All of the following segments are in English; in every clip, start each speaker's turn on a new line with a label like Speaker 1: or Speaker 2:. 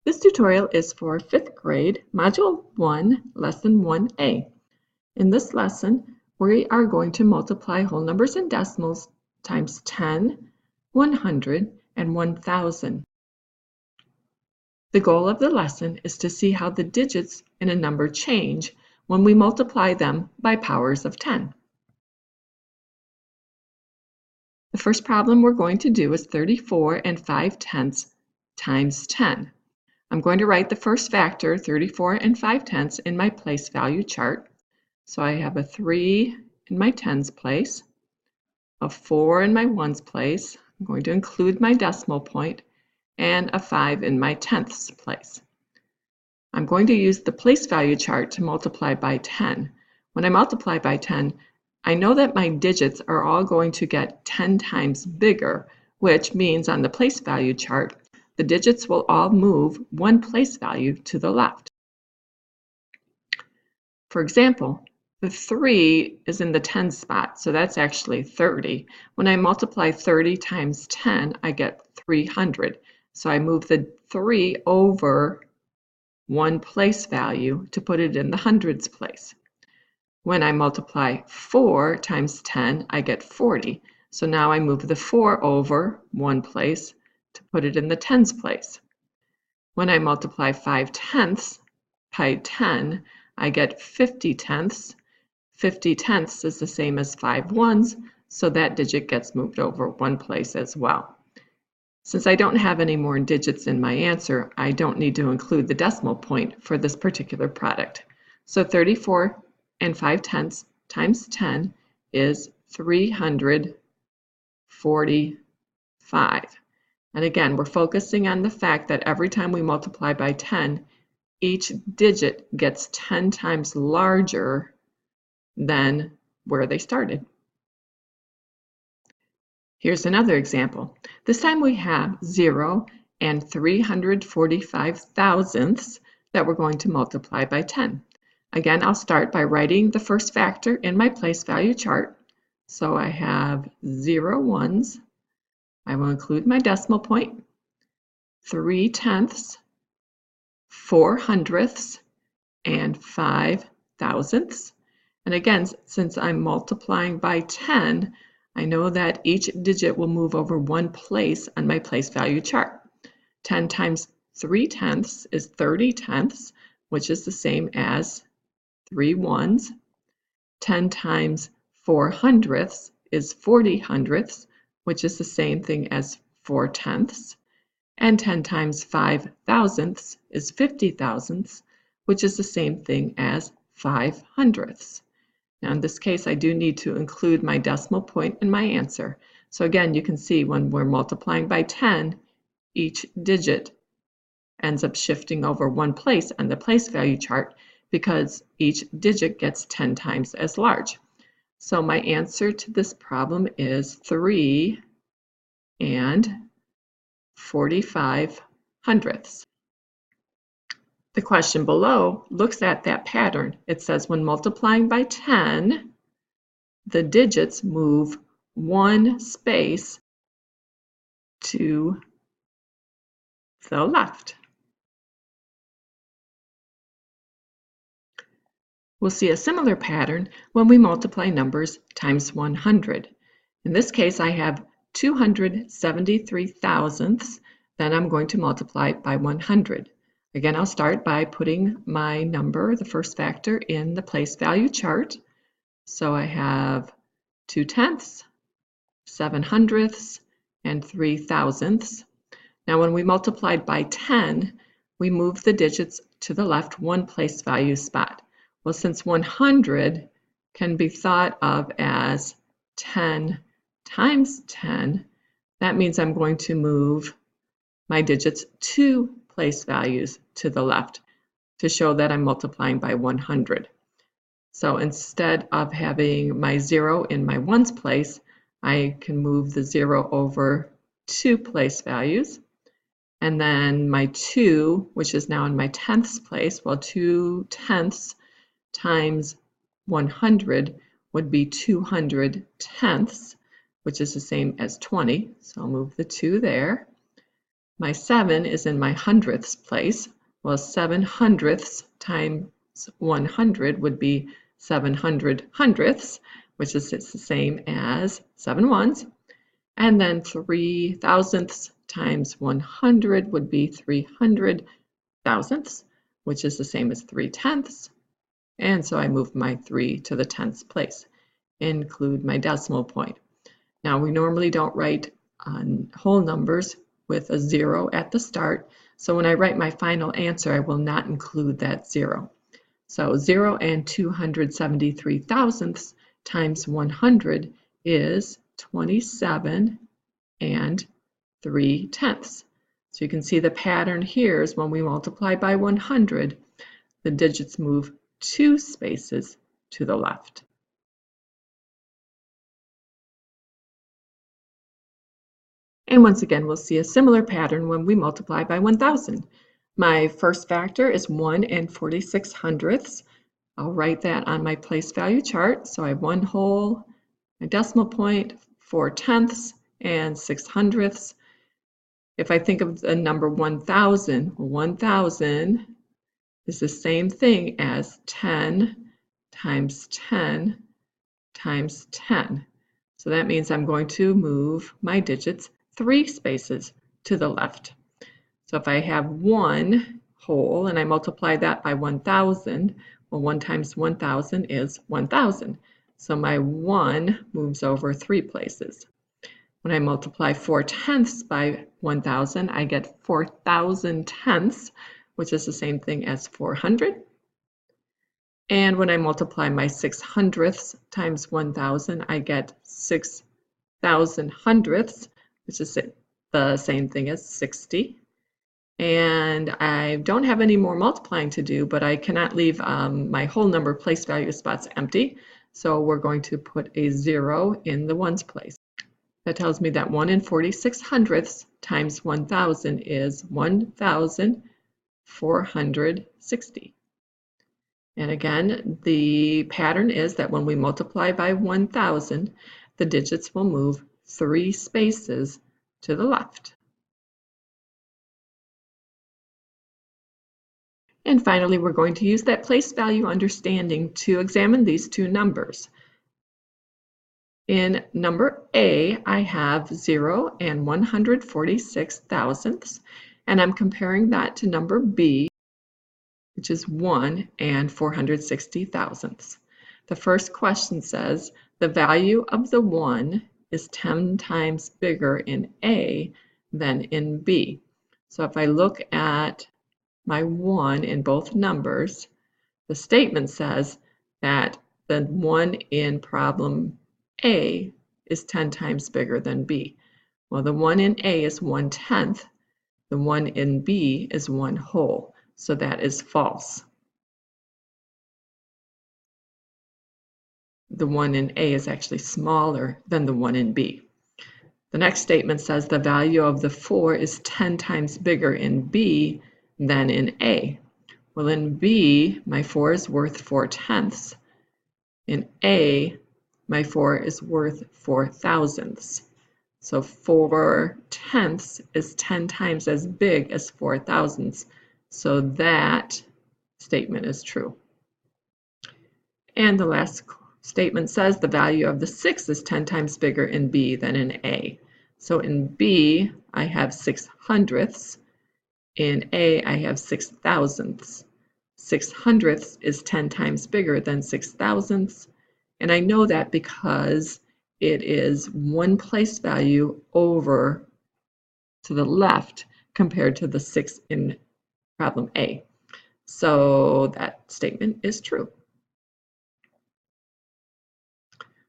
Speaker 1: This tutorial is for 5th grade, Module 1, Lesson 1A. In this lesson, we are going to multiply whole numbers and decimals times 10, 100, and 1000. The goal of the lesson is to see how the digits in a number change when we multiply them by powers of 10. The first problem we're going to do is 34 and 5/10 times 10. I'm going to write the first factor, 34 and 5/10, in my place value chart. So I have a 3 in my tens place, a 4 in my ones place, I'm going to include my decimal point, and a 5 in my tenths place. I'm going to use the place value chart to multiply by 10. When I multiply by 10, I know that my digits are all going to get 10 times bigger, which means on the place value chart, the digits will all move one place value to the left. For example, the 3 is in the tens spot, so that's actually 30. When I multiply 30 times 10, I get 300. So I move the 3 over one place value to put it in the hundreds place. When I multiply 4 times 10, I get 40. So now I move the 4 over one place to put it in the tens place. When I multiply 5/10 by 10, I get 50 tenths. 50 tenths is the same as 5 ones, so that digit gets moved over one place as well. Since I don't have any more digits in my answer, I don't need to include the decimal point for this particular product. So 34 and 5/10 times 10 is 345. And again, we're focusing on the fact that every time we multiply by 10, each digit gets 10 times larger than where they started. Here's another example. This time we have 0 and 345 thousandths that we're going to multiply by 10. Again, I'll start by writing the first factor in my place value chart. So I have 0 ones. I will include my decimal point, 3/10, 4 hundredths, and 5 thousandths. And again, since I'm multiplying by 10, I know that each digit will move over one place on my place value chart. 10 times 3/10 is 30 tenths, which is the same as 3 ones. 10 times 4 hundredths is 40 hundredths, which is the same thing as 4 tenths. And 10 times 5 thousandths is 50 thousandths, which is the same thing as 5 hundredths. Now in this case, I do need to include my decimal point in my answer. So again, you can see when we're multiplying by 10, each digit ends up shifting over one place on the place value chart because each digit gets 10 times as large. So my answer to this problem is 3 and 45 hundredths. The question below looks at that pattern. It says when multiplying by 10, the digits move one space to the left. We'll see a similar pattern when we multiply numbers times 100. In this case, I have 273 thousandths, then I'm going to multiply by 100. Again, I'll start by putting my number, the first factor, in the place value chart. So I have 2/10, 7 hundredths, and 3 thousandths. Now when we multiplied by 10, we moved the digits to the left one place value spot. Well, since 100 can be thought of as 10 times 10, that means I'm going to move my digits 2 place values to the left to show that I'm multiplying by 100. So instead of having my 0 in my ones place, I can move the 0 over 2 place values. And then my 2, which is now in my tenths place, well, 2/10 times 100 would be 200 tenths, which is the same as 20. So I'll move the 2 there. My 7 is in my hundredths place. Well, 7 hundredths times 100 would be 700 hundredths, which is the same as 7 ones. And then 3 thousandths times 100 would be 300 thousandths, which is the same as 3 tenths. And so I move my 3 to the tenths place. Include my decimal point. Now, we normally don't write whole numbers with a 0 at the start, so when I write my final answer, I will not include that 0. So 0 and 273 thousandths times 100 is 27 and 3 tenths. So you can see the pattern here is when we multiply by 100, the digits move 2 spaces to the left. And once again, we'll see a similar pattern when we multiply by 1,000. My first factor is 1 and 46 hundredths. I'll write that on my place value chart. So I have 1 whole, my decimal point, 4 tenths, and 6 hundredths. If I think of the number 1,000, 1,000 is the same thing as 10 times 10 times 10. So that means I'm going to move my digits 3 spaces to the left. So if I have 1 whole and I multiply that by 1,000, well, 1 times 1,000 is 1,000. So my 1 moves over 3 places. When I multiply 4 tenths by 1,000, I get 4,000 tenths, which is the same thing as 400. And when I multiply my 6 hundredths times 1,000, I get 6,000 hundredths, which is the same thing as 60. And I don't have any more multiplying to do, but I cannot leave my whole number place value spots empty. So we're going to put a 0 in the ones place. That tells me that 1 and 46 hundredths times 1,000 is 1,460. And again, the pattern is that when we multiply by 1,000, the digits will move 3 spaces to the left. And finally, we're going to use that place value understanding to examine these two numbers. In number A, I have 0 and 146 thousandths, and I'm comparing that to number B, which is 1 and 460 thousandths. The first question says, the value of the 1 is 10 times bigger in A than in B. So if I look at my 1 in both numbers, the statement says that the 1 in problem A is 10 times bigger than B. Well, the 1 in A is 1/10. The 1 in B is 1 whole. So that is false. The 1 in A is actually smaller than the 1 in B. The next statement says the value of the 4 is 10 times bigger in B than in A. Well, in B, my 4 is worth 4 tenths. In A, my 4 is worth 4 thousandths. So 4 tenths is 10 times as big as 4 thousandths. So that statement is true. And the last statement says the value of the 6 is 10 times bigger in B than in A. So in B, I have 6 hundredths. In A, I have 6 thousandths. 6 hundredths is 10 times bigger than 6 thousandths. And I know that because it is one place value over to the left compared to the 6 in problem A. So that statement is true.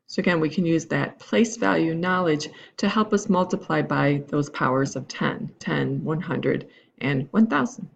Speaker 1: So again, we can use that place value knowledge to help us multiply by those powers of 10, 100, and 1,000.